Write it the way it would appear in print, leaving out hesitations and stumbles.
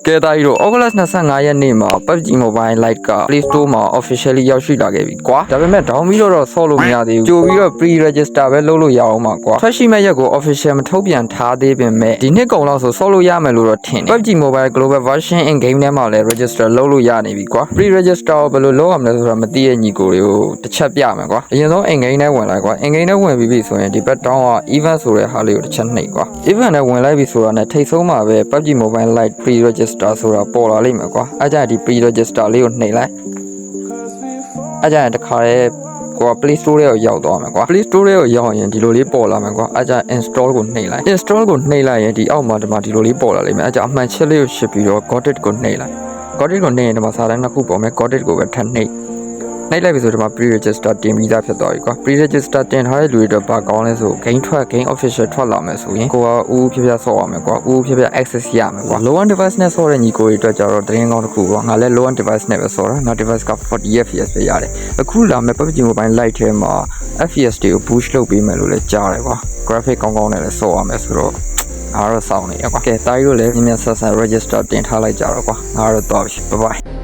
ကဲတာကြီးတို့ August 25 ရက်နေ့မှာ PUBG Mobile Lite က Play Store မှာ officially ရောက်ရှိလာခဲ့ပြီကွာဒါပေမဲ့ down ပြီးတော့ဆော့လို့မရသေးဘူးကြိုပြီးတော့ pre-register ပဲလုပ်လို့ရအောင်ပါကွာထွက်ရှိမဲ့ရက်ကို official မထုတ်ပြန်ထားသေးပေမဲ့ဒီနှစ်ကုန်လောက်ဆိုဆော့လို့ရမယ်လို့တော့ထင်တယ် PUBG Mobile Global Version in game ထဲမှာလည်း register လုပ်လို့ရနေပြီကွာ pre-register ကိုဘယ်လိုလုပ်ရမလဲဆိုတာမသိတဲ့ညီကိုတွေကိုတစ်ချက်ပြမယ်ကွာအရင်ဆုံး in game ထဲဝင်လိုက်ကွာ in game ထဲဝင်ပြီးပြီဆိုရင်ဒီဘက်တောင်းက event ဆိုတဲ့ဟာလေးကိုတစ်ချက်နှိပ်ကွာ event နဲ့ဝင်လိုက်ပြီဆိုတာနဲ့ထိတ်ဆုံးမှာပဲ PUBG Mobile Lite pre-register ဆိုတာပေါ်လာလိမ့်မယ်ကွာအဲ့ကြရင်ဒီ pre-register လေးကိုနှိပ်လိုက်အဲ့ကြရင်တခါရဲကွာ Play Store ထဲကိုရောက်သွားမယ်ကွာ Play Store ထဲကိုရောက်ရင်ဒီလိုလေးပေါ်လာမယ်ကွာအဲ့ကြ install ကိုနှိပ်လိုက် install ကိုနှိပ်လိုက်ရင်ဒီအောက်မှာဒီလိုလေးပေါ်လာလိမ့်မယ်အဲ့ကြအမှန်ချက်လေးကိုရှစ်ပြီးတော့ got it ကိုနှိပ်လိုက် got it ကိုနှိပ်ရင်ဒီမှာစာတန်းနှစ်ခုပေါ်မယ် got it ကိုပဲထပ်နှိပ်လိုက်ပြီဆိုတော့ pre-register တင်ပြီးသားဖြစ်သွားပြီကွာ pre-register တင်ထားတဲ့လူတွေတော့ဘာကောင်းလဲဆို game ထွက် game official ထွက်လာမယ်ဆိုရင်ကိုကဦးဖြည်းဖြည်းဆော့ရမယ်ကွာဦးဖြည်းဖြည်း access ရမယ်ကွာ low end device နဲ့ဆော့တဲ့ညီကိုတွေအတွက်ကြတော့သတင်းကောင်းတစ်ခုပေါ့ငါလည်း low end device နဲ့ပဲဆော့တာငါ device က 40 fps ပဲရတယ်အခုလာမဲ့ PUBG Mobile Lite ထဲမှာ fps တွေကို boost လုပ်ပေးမယ်လို့လည်းကြားတယ်ကွာ graphic ကောင်းကောင်းနဲ့လည်းဆော့ရမယ်ဆိုတော့ငါတော့စောင့်နေရကွာကဲတာကြီးတို့လည်းမြန်မြန်ဆက်ဆက် register တင်ထားလိုက်ကြတော့ကွာငါတော့တော့ပြီ bye bye